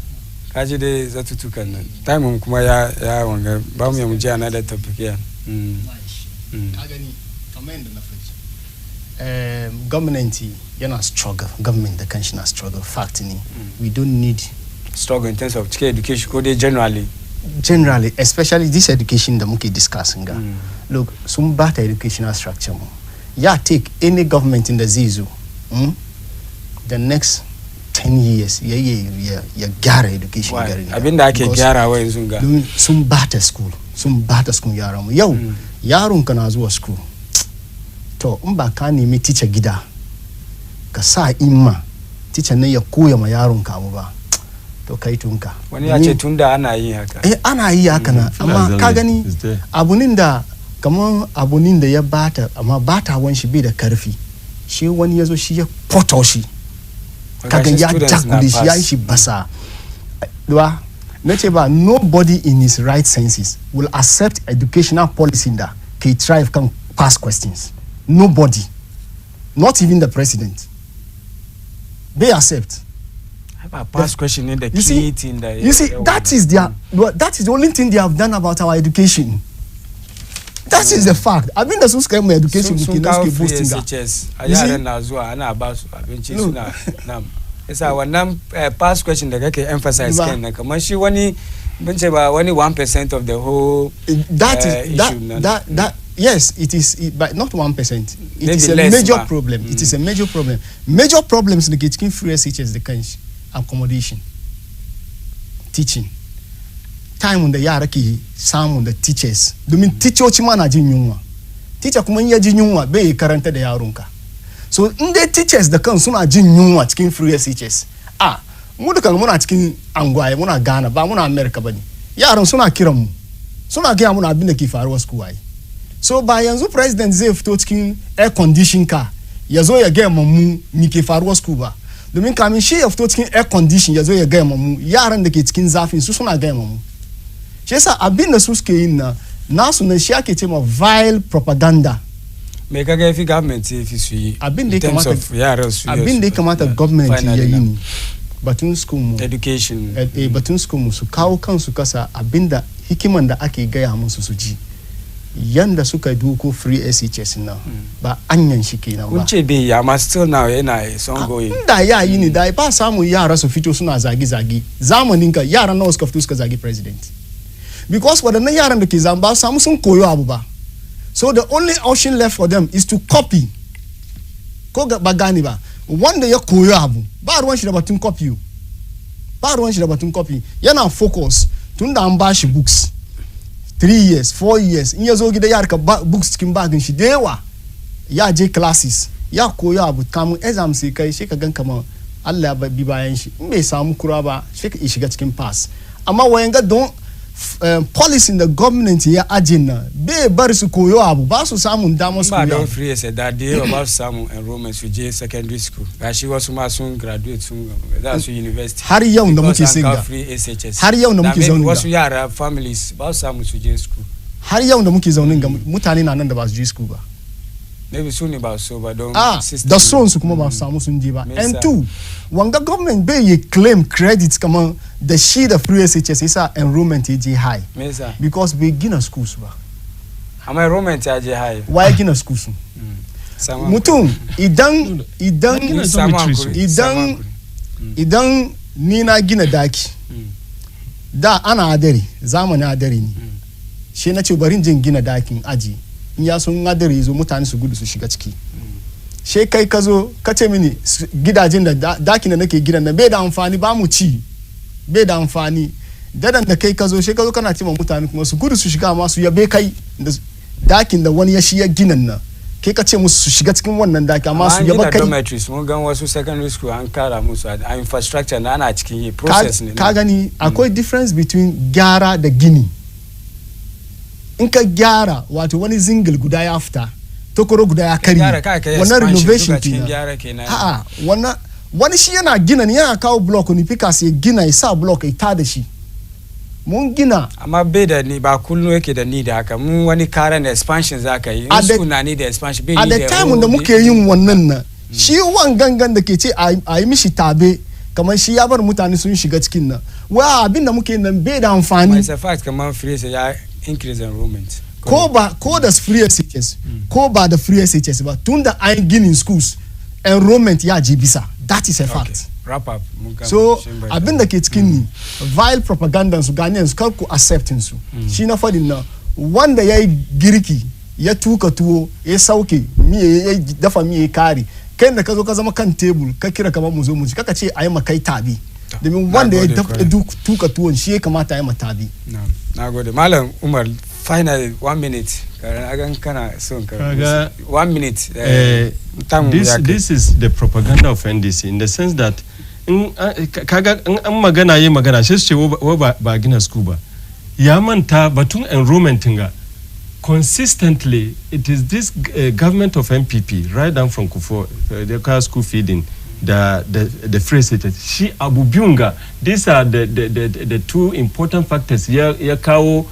kaji de zatutukan nan. Time kuma ya wanga bamu ya muje another topic ya. Kagani Commander Nafadi. government yana struggle, government da kanshi na struggle, fact ni. We don't need struggle in terms of education ko dai generally, especially this education da muke discussing ga. Look, sun bata educational structure mu. Ya take any government in the Zizu, the next 10 years ya gyara education garin. Abinda ake gyarawa yanzu ga. Sun bata school yaran mu. Yau yaron ka na zuwa school. To in ba ka nemi teacher gida ka sa imma teacher ne ya koya ma yaron ka abu ba. To kai tunka. Wani ya ce tunda ana yi haka. Ana yi haka na amma ka gani abunin da kamar abunin da ya bata amma bata wan shi bai da karfi. Shi wani yazo shi ya poto shi. Kaga ya jakuli shi ya shi basa. Duwa nace ba nobody in his right senses will accept educational policy that can thrive can pass questions. Nobody. Not even the president. They accept. Pass question in the key thing that you see that is the only thing they have done about our education. That is the fact. I mean the school education we cannot keep boosting SHS. Ayara na zuwa ana ba su abinci suna nam. Yasa wannan pass question da kake emphasize kan nan kamar shi wani mun ce ba wani 1% of the whole that yes it is but not 1%. It is a major problem. It is a major problem. Major problems in the cikin free SHS the kanshi. Accommodation, teaching, time da yara ke samun da teachers domin teachoci ma na jin yunwa, teacher kuma in ya jin yunwa bai karanta da yaronka. So in dai teachers da kan suna jin yunwa cikin free teachers, mu da kan muna cikin angwaye muna Ghana ba muna America bane, yaran suna kiran mu suna gaya muna abin da ke faruwa school ai. So ba yanzu president zai fito cikin air condition car ya zo ya gaya mu mi ke faruwa school ba. Domin kamin shi ya fito cikin air condition ya zo ya gaya mu yaran da ke cikin zafin su suna gaya mu. Shi yasa abin da su suke yin na nasu na shi ake ce ma vile propaganda. Me kaga fi government fi su yi abin da ya kamata government ya yi ni batun school mu education batun school mu su kawo kansu kasa abinda hikiman da ake gaya musu su ji yanda suka duko free SHS na ba anyan shi kenan ba. Kun ce bai ya ma still now yana son going. Da ya yi ni da ba samu yara su fito suna zagi zamanin ka yaran nawa suka fito suka zagi president. Because wadannan yaran da ke zamba samu sun koyo abu ba. So the only option left for them is to copy. Ko ba gani ba. Wanda ya koyo abu ba ruwan shi da batun copy. Ba ruwan shi da batun copy. Yana focus tunda an ba shi books. 3 years, 4 years, in ya zo gida ya rika books cikin bagin shi da yawa ya je classes ya koyo abu kamun exam sai kai shi ka gan kamar Allah ya bi bayan shi in bai samu kura ba shi ka shiga cikin pass amma wayan ga don policy in the government ya ajin na bai bar su koyo abu ba su samun damar su koyo ba don free sai da yawa ba su samu enrollment su je secondary school gashi wasu ma sun graduate sun za su university har yau da muke singa har yau da muke zaune wasu yara families ba su samu su je school har yau da muke zaune ga mutane na nan da ba su je school ba maybe su ne ba so ba don system da son su kuma ba su samu sun je ba and two wanga government bai yi claim credits kamar da shi da free SHS yasa enrollment ya je high because bai gina schools ba amma enrollment ya je high why gina schools mutum idan ni na gina daki da ana adari zamani adari ne shi na ce bari jin gina dakin aji in ya sun adari zo mutane su gudu su shiga ciki she kai ka zo ka ce mini gidajen da dakin da nake gidan na bai da amfani ba mu ci bai da amfani dadan da kai ka zo she ka zo kana cewa mutane kuma su gudu su shiga ma su yabe kai dakin da wani ya shi ya ginan na kai ka ce musu su shiga cikin wannan daki amma su yaba kai dormitories mun gan wasu secondary school an kara musu a infrastructure na ana cikin yi process ne ka gani akwai difference between gyara da gini in ka gyara wato wani zingle guda ya fita tokoro guda ya kari wannan renovation kenan wannan wani shi yana gina ne yana kawo block ne fika sai gina ya sa block ya tada shi mun gina amma bai da ni ba kullum yake da ni da haka mun wani karan expansion zaka yi in su na ni da expansion bai ni da a da time da muke yin wannan na shi wan gangan da ke ce a yi mishi tabe kamar shi ya bar mutane sun shiga cikin nan wa abin da muke nan bai da amfani it's a fact kamar free ya increase enrollment ko da free SHS ko ba da free SHS ba tunda an ginin schools enrollment ya je bisa. That is a fact. Wrap up. So abin da ke cikin ni vile propaganda su Ghanaians kar ku accepting su. Shi na fadin na wanda yayi girki ya tuka tuwo ya sauke miye ya dafa miye kare kai da ka zo ka zama kan table ka kira kamar mu zo mu ci kaka ce ayi makai tabi domin wanda ya tuka tuwon shi ya kamata ayi matabi. Nagode Malam Umar, final 1 minute agan kana son ka 1 minute. This is the propaganda of NDC in the sense that kaga an magana yi magana shi ce ba gina school ba ya manta batun enrollment nga consistently. It is this government of MPP right down from Kufo, the school feeding, the free cities. She Abu Biunga. These are the two important factors. Yakao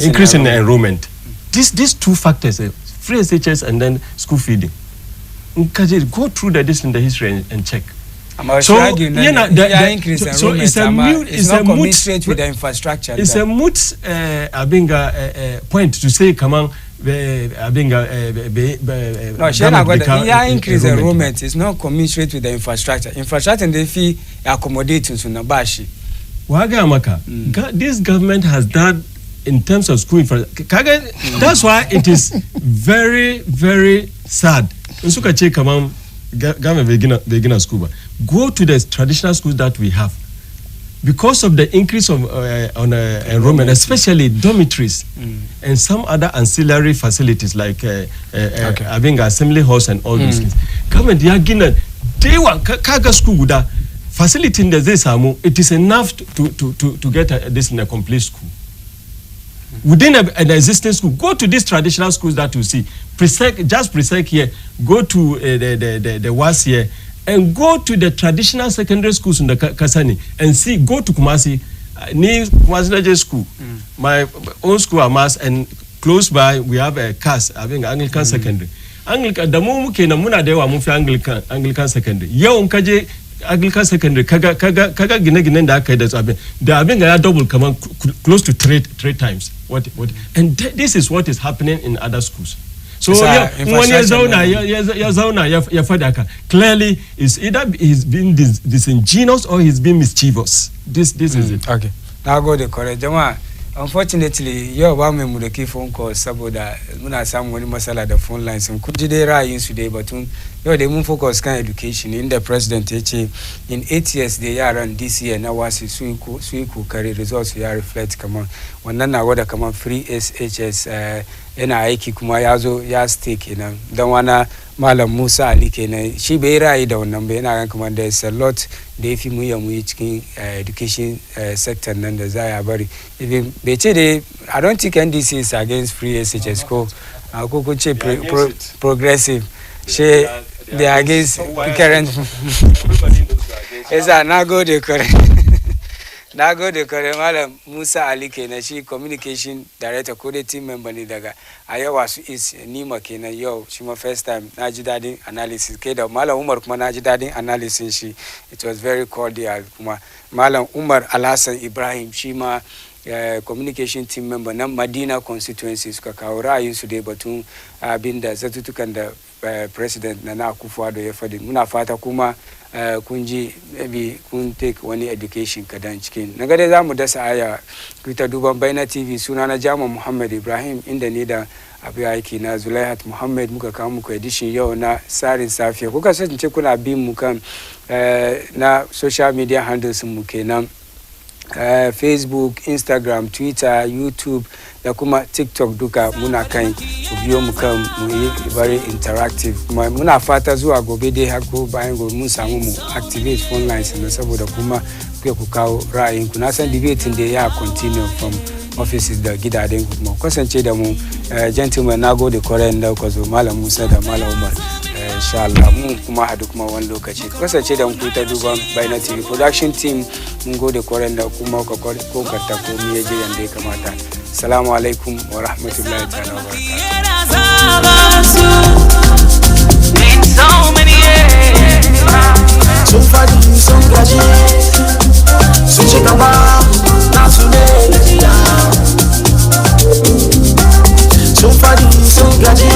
increase in enrollment. These two factors, free SHS and then school feeding. Go through this in the history and check. So it's not commensurate with the infrastructure. It's a moot point to say, come on. Increase enrollment is not commensurate with the infrastructure. Infrastructure and the fee accommodating to Nabashi. This government has done in terms of school infrastructure. That's why it is very, very sad. Government beginner school. Go to the traditional schools that we have. Because of the increase of enrollment, especially dormitories and some other ancillary facilities like having assembly halls and all those things. Government they want kaga school guda facility in the Zesamu, it is enough to get this in a complete school. Within an existing school, go to these traditional schools that you see. Presec here, go to the WAS here, and go to the traditional secondary schools in the Kasani and see. Go to Kumasi, near Kumasi school. My own school Amas, and close by we have a CAS, having Anglican secondary. Anglican, the moment na muna dewa mufi Anglican secondary. Yo unkaje Anglican secondary kaga gine da aka yi da abin da abin ga ya double kaman close to three times what and this is what is happening in other schools. So when ya zauna ya fada ka clearly is either he's been disingenuous or he's been mischievous. This is it. Okay, now go the correct jama'a. Unfortunately, yau ba mai mu da ke phone call saboda muna samu wani matsala da phone lines. Kun ji dai ra'ayin su dai batun yau dai mun focus kan education inda president ya ce in 8 years da yaran this year na wasi su yi kokari results ya reflect kaman wannan na gwada kaman free SHS yana aiki kuma ya zo ya stay kenan dan wana Malam Musa Ali kenan shi bai ra'ayi da wannan ba yana kaman da is a lot da yafi mu yi cikin education sector nan da za ya bari even bai ce dai I don't think NDC is against free SHS ko ko ce progressive she they are against current. Yes, now go the correct. Now go the correct. Malam Musa Ali kenan shi communication director ko da team member ne daga Ayawa su is Nima kenan yau shi ma first time na ji dadin analysis kai da Malam Umar kuma na ji dadin analysis shi it was very cordial kuma Malam Umar Alhassan Ibrahim shi ma communication team member na Madina constituency suka kawo ra'ayin su dai batun abinda zatutukan da president na Akufo-Addo ya faɗi muna fata kuma kun ji maybe kun take wani education kadan cikin na gade zamu dasa aya ku ta duban Baina TV suna na Jama Muhammad Ibrahim inda ni da abu aiki na Zulaihat Muhammad muka kawo muku edition yau na Tsarin Safiya kuka sace kuna bin mu kan na social media handles mu kenan Facebook, Instagram, Twitter, YouTube da kuma TikTok duka muna kan ku biyo mu kan mu yi very interactive kuma muna fata zuwa gobe dai har ko bayan gobe mun samu mu activate phone lines na saboda kuma ku kawo ra'ayin ku na san debating da ya continue from offices da gidaden ku kuma kasance da mu gentlemen nagode koren da ku zo Malam Musa da Malam Umar insha Allah mun kuma hadu kuma wani lokaci kasance da mu ta duban Baina TV production team mun gode koren da kuma ko karta ko mu yaje yanda ya kamata. Assalamu alaikum wa rahmatullahi ta'ala wa barakatuh. gaji